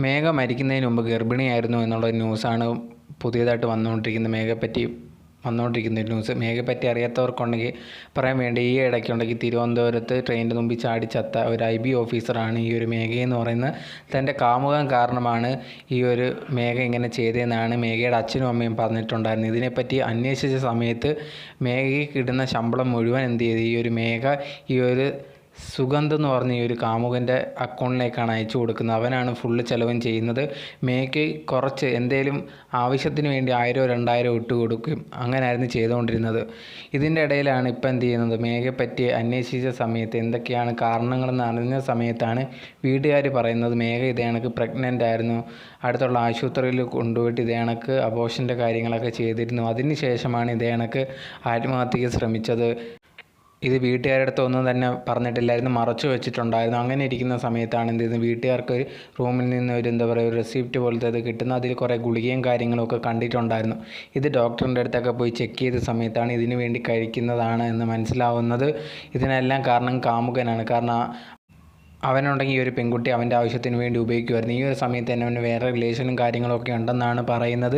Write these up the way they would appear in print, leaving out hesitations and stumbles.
മേഘ മരിക്കുന്നതിന് മുമ്പ് ഗർഭിണിയായിരുന്നു എന്നുള്ള ന്യൂസാണ് പുതിയതായിട്ട് വന്നുകൊണ്ടിരിക്കുന്ന ന്യൂസ്. മേഘയെപ്പറ്റി അറിയാത്തവർക്കുണ്ടെങ്കിൽ പറയാൻ വേണ്ടി, ഈ ഇടയ്ക്കുണ്ടെങ്കിൽ തിരുവനന്തപുരത്ത് ട്രെയിനിൻ്റെ മുമ്പിൽ ചാടി ചത്ത ഒരു IB ഓഫീസറാണ് ഈ ഒരു മേഘയെന്ന് പറയുന്നത്. തൻ്റെ കാമുകൻ കാരണമാണ് ഈ ഒരു മേഘ ഇങ്ങനെ ചെയ്തതെന്നാണ് മേഘയുടെ അച്ഛനും അമ്മയും പറഞ്ഞിട്ടുണ്ടായിരുന്നത്. ഇതിനെപ്പറ്റി അന്വേഷിച്ച സമയത്ത് മേഘയ്ക്ക് കിട്ടുന്ന ശമ്പളം മുഴുവൻ എന്ത് ചെയ്തു, ഈ ഒരു മേഘ ഈ ഒരു സുഗന്ധ് എന്ന് പറഞ്ഞ ഈ ഒരു കാമുകൻ്റെ അക്കൗണ്ടിലേക്കാണ് അയച്ചു കൊടുക്കുന്നത്. അവനാണ് ഫുള്ള് ചിലവും ചെയ്യുന്നത്. മേഘയ്ക്ക് കുറച്ച് എന്തേലും ആവശ്യത്തിന് വേണ്ടി 1000-2000 ഇട്ട് കൊടുക്കും. അങ്ങനെയായിരുന്നു ചെയ്തുകൊണ്ടിരുന്നത്. ഇതിൻ്റെ ഇടയിലാണ് ഇപ്പം എന്ത് ചെയ്യുന്നത്, മേഘയെപ്പറ്റി അന്വേഷിച്ച സമയത്ത് എന്തൊക്കെയാണ് കാരണങ്ങളെന്ന് അറിഞ്ഞ സമയത്താണ് വീട്ടുകാർ പറയുന്നത് മേഘ ഇതേ കണക്ക് പ്രഗ്നൻ്റ് ആയിരുന്നു, അടുത്തുള്ള ആശുപത്രിയിൽ കൊണ്ടുപോയിട്ട് ഇതേ കണക്ക് അബോർഷൻ്റെ കാര്യങ്ങളൊക്കെ ചെയ്തിരുന്നു. അതിന് ശേഷമാണ് ഇതേ കണക്ക് ആത്മഹത്യയ്ക്ക് ശ്രമിച്ചത്. ഇത് വീട്ടുകാരുടെ അടുത്തൊന്നും തന്നെ പറഞ്ഞിട്ടില്ലായിരുന്നു, മറച്ചു വെച്ചിട്ടുണ്ടായിരുന്നു. അങ്ങനെ ഇരിക്കുന്ന സമയത്താണ് എന്ത് ചെയ്യുന്നത്, വീട്ടുകാർക്ക് റൂമിൽ നിന്ന് ഒരു ഒരു റെസിപ്റ്റ് പോലത്തെ അത് കിട്ടുന്ന, അതിൽ കുറേ ഗുളികയും കാര്യങ്ങളൊക്കെ കണ്ടിട്ടുണ്ടായിരുന്നു. ഇത് ഡോക്ടറിൻ്റെ അടുത്തൊക്കെ പോയി ചെക്ക് ചെയ്ത സമയത്താണ് ഇതിനു വേണ്ടി കഴിക്കുന്നതാണ് എന്ന് മനസ്സിലാവുന്നത്. ഇതിനെല്ലാം കാരണം കാമുകനാണ്. കാരണം അവനുണ്ടെങ്കിൽ ഈ ഒരു പെൺകുട്ടി അവൻ്റെ ആവശ്യത്തിന് വേണ്ടി ഉപയോഗിക്കുമായിരുന്നു. ഈ ഒരു സമയത്ത് തന്നെ അവന് വേറെ റിലേഷനും കാര്യങ്ങളൊക്കെ ഉണ്ടെന്നാണ് പറയുന്നത്.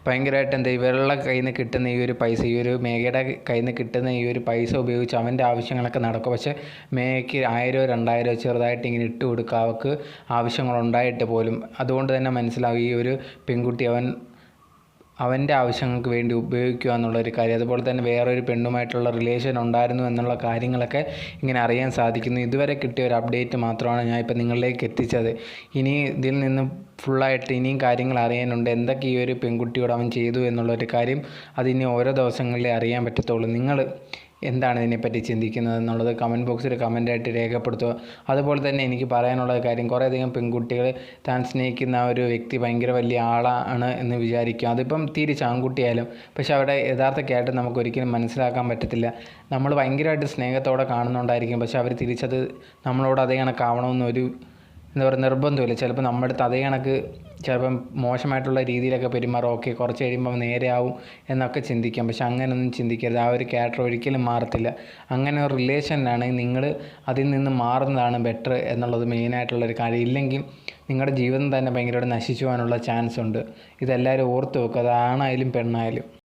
ഭയങ്കരമായിട്ട് ഇവരുടെ കയ്യിൽ നിന്ന് കിട്ടുന്ന ഈ ഒരു പൈസ, ഈ ഒരു മേഘയുടെ കയ്യിൽ നിന്ന് കിട്ടുന്ന ഈ ഒരു പൈസ ഉപയോഗിച്ച് അവൻ്റെ ആവശ്യങ്ങളൊക്കെ നടക്കും. പക്ഷേ മേഘയ്ക്ക് 1000-2000 ചെറുതായിട്ട് ഇങ്ങനെ ഇട്ട് കൊടുക്കുക അവൾക്ക് ആവശ്യങ്ങളുണ്ടായിട്ട് പോലും. അതുകൊണ്ട് തന്നെ മനസ്സിലാവും ഈ ഒരു പെൺകുട്ടി അവൻ്റെ ആവശ്യങ്ങൾക്ക് വേണ്ടി ഉപയോഗിക്കുക എന്നുള്ളൊരു കാര്യം. അതുപോലെ തന്നെ വേറൊരു പെണ്ണുമായിട്ടുള്ള റിലേഷൻ ഉണ്ടായിരുന്നു എന്നുള്ള കാര്യങ്ങളൊക്കെ ഇങ്ങനെ അറിയാൻ സാധിക്കുന്നു. ഇതുവരെ കിട്ടിയ ഒരു അപ്ഡേറ്റ് മാത്രമാണ് ഞാൻ ഇപ്പോൾ നിങ്ങളിലേക്ക് എത്തിച്ചത്. ഇനി ഇതിൽ നിന്ന് ഫുള്ളായിട്ട് ഇനിയും കാര്യങ്ങൾ അറിയാനുണ്ട്. എന്തൊക്കെ ഈ ഒരു പെൺകുട്ടിയോട് അവൻ ചെയ്തു എന്നുള്ളൊരു കാര്യം അതിനി ഓരോ ദിവസങ്ങളിലേ അറിയാൻ പറ്റത്തുള്ളൂ. നിങ്ങൾ എന്താണ് ഇതിനെപ്പറ്റി ചിന്തിക്കുന്നത് എന്നുള്ളത് കമൻറ്റ് ബോക്സിൽ കമൻറ്റായിട്ട് രേഖപ്പെടുത്തുക. അതുപോലെ തന്നെ എനിക്ക് പറയാനുള്ള കാര്യം, കുറേയധികം പെൺകുട്ടികൾ താൻ സ്നേഹിക്കുന്ന ആ ഒരു വ്യക്തി ഭയങ്കര വലിയ ആളാണ് എന്ന് വിചാരിക്കും. അതിപ്പം തിരിച്ച് ആൺകുട്ടിയായാലും. പക്ഷെ അവിടെ യഥാർത്ഥ ക്യാരക്ടർ നമുക്ക് ഒരിക്കലും മനസ്സിലാക്കാൻ പറ്റത്തില്ല. നമ്മൾ ഭയങ്കരമായിട്ട് സ്നേഹത്തോടെ കാണുന്നുണ്ടായിരിക്കും, പക്ഷെ അവർ തിരിച്ചത് നമ്മളോട് അതേ കണക്കാവണമെന്നൊരു നിർബന്ധമില്ല. ചിലപ്പോൾ നമ്മുടെ അടുത്ത് അതേ കണക്ക് ചിലപ്പം മോശമായിട്ടുള്ള രീതിയിലൊക്കെ പെരുമാറും. ഓക്കെ, കുറച്ച് കഴിയുമ്പോൾ നേരെയാവും എന്നൊക്കെ ചിന്തിക്കാം. പക്ഷെ അങ്ങനെയൊന്നും ചിന്തിക്കരുത്. ആ ഒരു ക്യാരക്ടർ ഒരിക്കലും മാറത്തില്ല. അങ്ങനെ ഒരു റിലേഷനിലാണ് നിങ്ങൾ അതിൽ നിന്ന് മാറുന്നതാണ് ബെറ്റർ എന്നുള്ളത് മെയിനായിട്ടുള്ളൊരു കാര്യം. ഇല്ലെങ്കിൽ നിങ്ങളുടെ ജീവിതം തന്നെ ഭയങ്കരമായിട്ട് നശിച്ചു പോകാനുള്ള ചാൻസ് ഉണ്ട്. ഇതെല്ലാവരും ഓർത്ത് വെക്കുക, അത് ആണായാലും പെണ്ണായാലും.